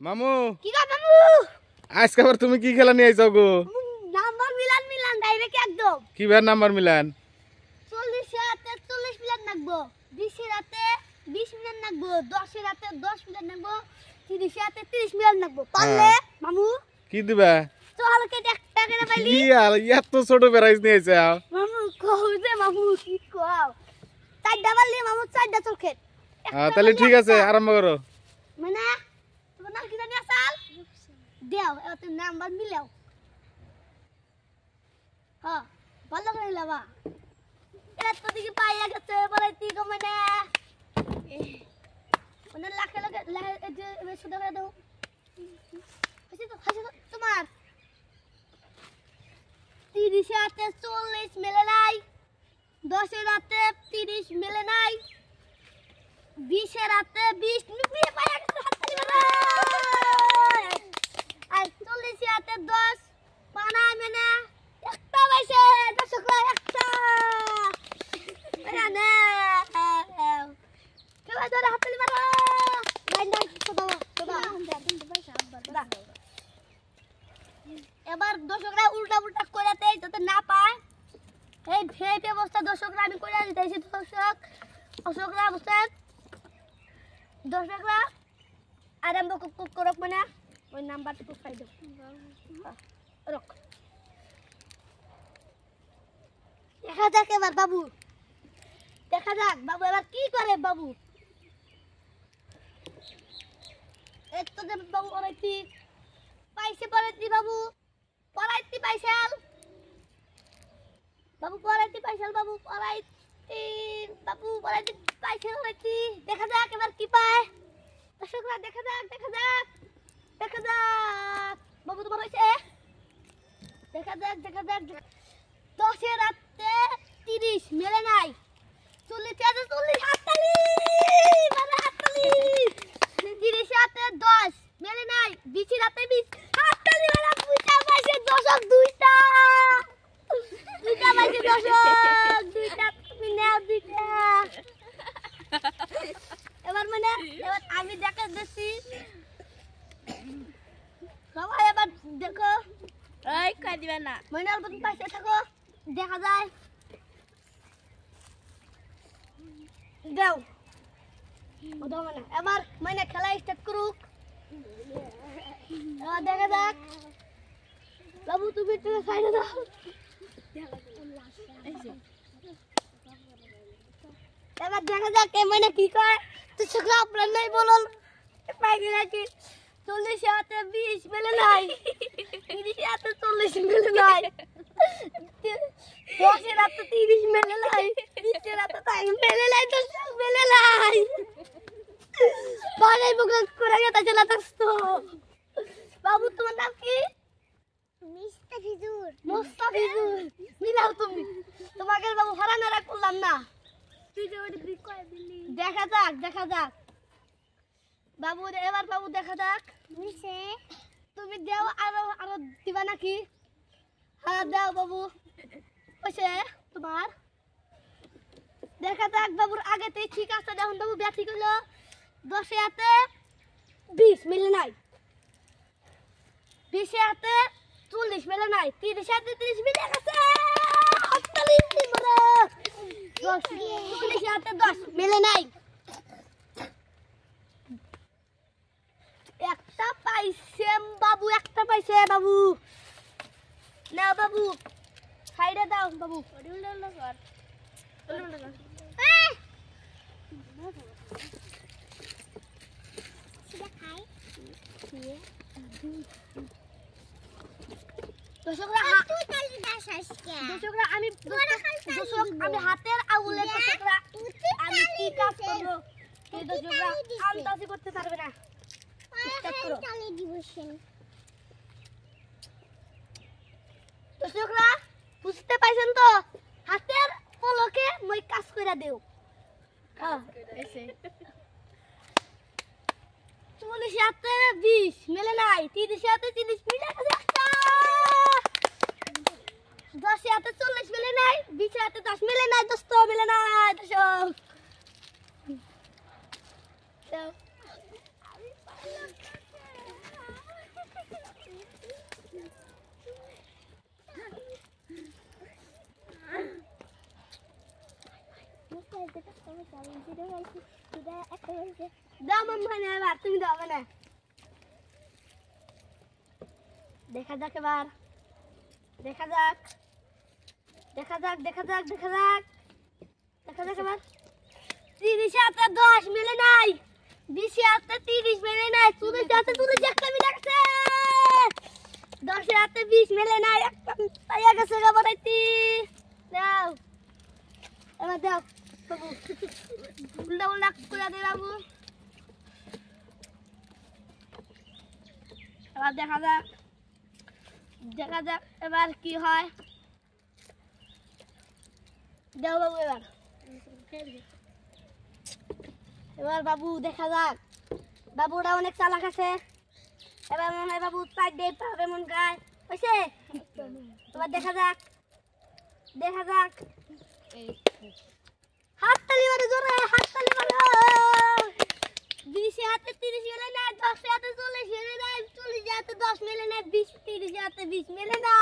মামু কি গো মামু আজকে আবার তুমি কি খেলা নিয়ে আইছো গো? নাম্বার মিলান মিলান ডাইরেক্ট একদম কি ভাই নাম্বার মিলান? 40 রাতে 40 মিনিট লাগবো, 20 রাতে 20 মিনিট লাগবো, 10 রাতে 10 মিনিট লাগবো, 30 রাতে 30 মিনিট লাগবো। পারলে মামু কি দিবা? চল কে দেখ টাকা না পাইলি কি আর এত ছোট প্রাইজ নিয়ে আইছো? মামু কও যে মামু কি কও চারটা বালি মামু চারটা চল খেত। তাহলে ঠিক আছে আরম্ভ করো। মানে তোমার নাম কি জানি আসাল দেও এত নাম্বার মিলাও। হ্যাঁ ভালো করে লাবা এত দিকে পাইয়া গেছে বলে তুই কমনে মানে লাখে লাখে যে বেশি টাকা দাও হাসি তো তোমার 30 রাতে 40 মেলে নাই, 10 রাতে 30 মেলে নাই, 20 রাতে 20 মিলিয়ে পাইয়া গেছে হাততালি বাবা। আর 40 রাতে 10 পানা মানে একটা পাইছে দর্শকরা একটা মানে কেবা ধরে হাততালি মারো নাই নাই সদা এবার দর্শকরা উল্টা উল্টা করে দেয় যাতে না পায় এই ভেই ব্যবস্থা দর্শকরা আমি করে দিতেছি। দর্শকরা বুঝছেন দর্শকরা আরম্ভ করক মানে ওই নাম্বারটুকু পাই দেব রক দেখা যাক এবার বাবু দেখা যাক বাবু এবার কি করে বাবু একটু যে বাবু পড়াইতি পাইছে পড়াইতি বাবু পড়াইতি পাইছাল বাবু পড়াইতি পাইছাল বাবু পড়াইতি বাবু পড়াইতি পাইছাল পড়াইতি দেখা যাক এবার কি পায় দর্শকরা দেখা যাক দেখা যাক দেখা যাক বাবু তোমার হইছে দেখা যাক দেখা যাক 10 রাতে 30 মেলে নাই 40 রাতে 40 হাততালি মানে হাততালি 30 রাতে 10 মেলে নাই 20 রাতে 20 হাততালি মানে দুইটা পাইছে দর্শক দুইটা পাইছে দর্শক দুইটা তুমি নাও দুইটা এবার মানে এবার আমি দেখা দিচ্ছি সবাই এবার দেখো ওই কই দিবেন না মানে অল্প পাইছে থাকো দেখা যায় দাও ওটা মানে এবার মানে খেলা স্টার্ট করুক দেখা যাক বাবু তুমি একটু সাইডে দাও এবার দেখা যাক মানে কি কয় তো সেগুলো আপনার নাই বলল পাইনি নাকি 40 রাতে 20 মেলে নাই 30 রাতে 40 মেলে নাই 10 রাতে 30 মেলে নাই 20 রাতে তাই মেলে নাই তো মেলে নাই বাগাই বুক করে গেছে চলা তো বাবু তোমার নাম কি? মুস্তাফিজুর মিলাও তুমি তোমাকে বাবু হারানারা করলাম না তুই যে ওই ব্রিক করে দিলি দেখা যাক বাবু এবার বাবু দেখা যাক নিচে তুমি দাও আরো দিবা নাকি? হ্যাঁ দাও বাবু ওইসে তোমার দেখা যাক বাবুর আগেতেই ঠিক আছে দেখুন বাবু ব্যাথি করলো 10 রাতে 20 মিলে নাই 20 রাতে 40 মিলে নাই 30 রাতে 30 মিলে গেছে হাততালি মারো 40 রাতে 10 মিলে নাই একটা পাইছে বাবু একটা পাইছে বাবু না বাবু সাইডে দাও বাবু দর্শকরা আমি হাতের আঙুলে দর্শকরা আমি কি কাজ করবো এই দর্শকরা আন্দাজি করতে পারবে না দর্শকরা বুঝতে পাইছেন তো হাতের পলকে মই কাজ করে দেও 40 রাতে 20 মেলে নাই 30 রাতে 30 মিলে গেছে 10 রাতে 40 মিলে নাই 20 রাতে 10 মিলে নাই 10 মিলে নাই দর্শক দাও মাম্মা না এবার তুমি দাও না দেখা যাক এবার দেখা যাক দেখা যাক দেখা যাক দেখা যাক দেখা যাক এবার 30 হাতে 10 মিলে নাই 20 হাতে 30 মিলে নাই 40 হাতে 40 একটা মিলে গেছে 10 হাতে 20 মিলে নাই একটা পাইয়া গেছে গা বড়াইতি দাও এবার দাও বাবু উল্টা উল্টা করে দে বাবু এবার দেখা যাক এবার কি হয় দাও বাবু এবার বাবু দেখা যাক বাবুরা অনেক চালাক আছে এবার মনে হয় বাবু 4 ডে পাবে মন গায় হইছে এবার দেখা যাক হাততালি মারো জোরে হাততালি মারো 20 হাতে 30 মিলে না 10 হাতে 40 মিলে না 40 হাতে 10 মিলে না 20 30 হাতে 20 মিলে না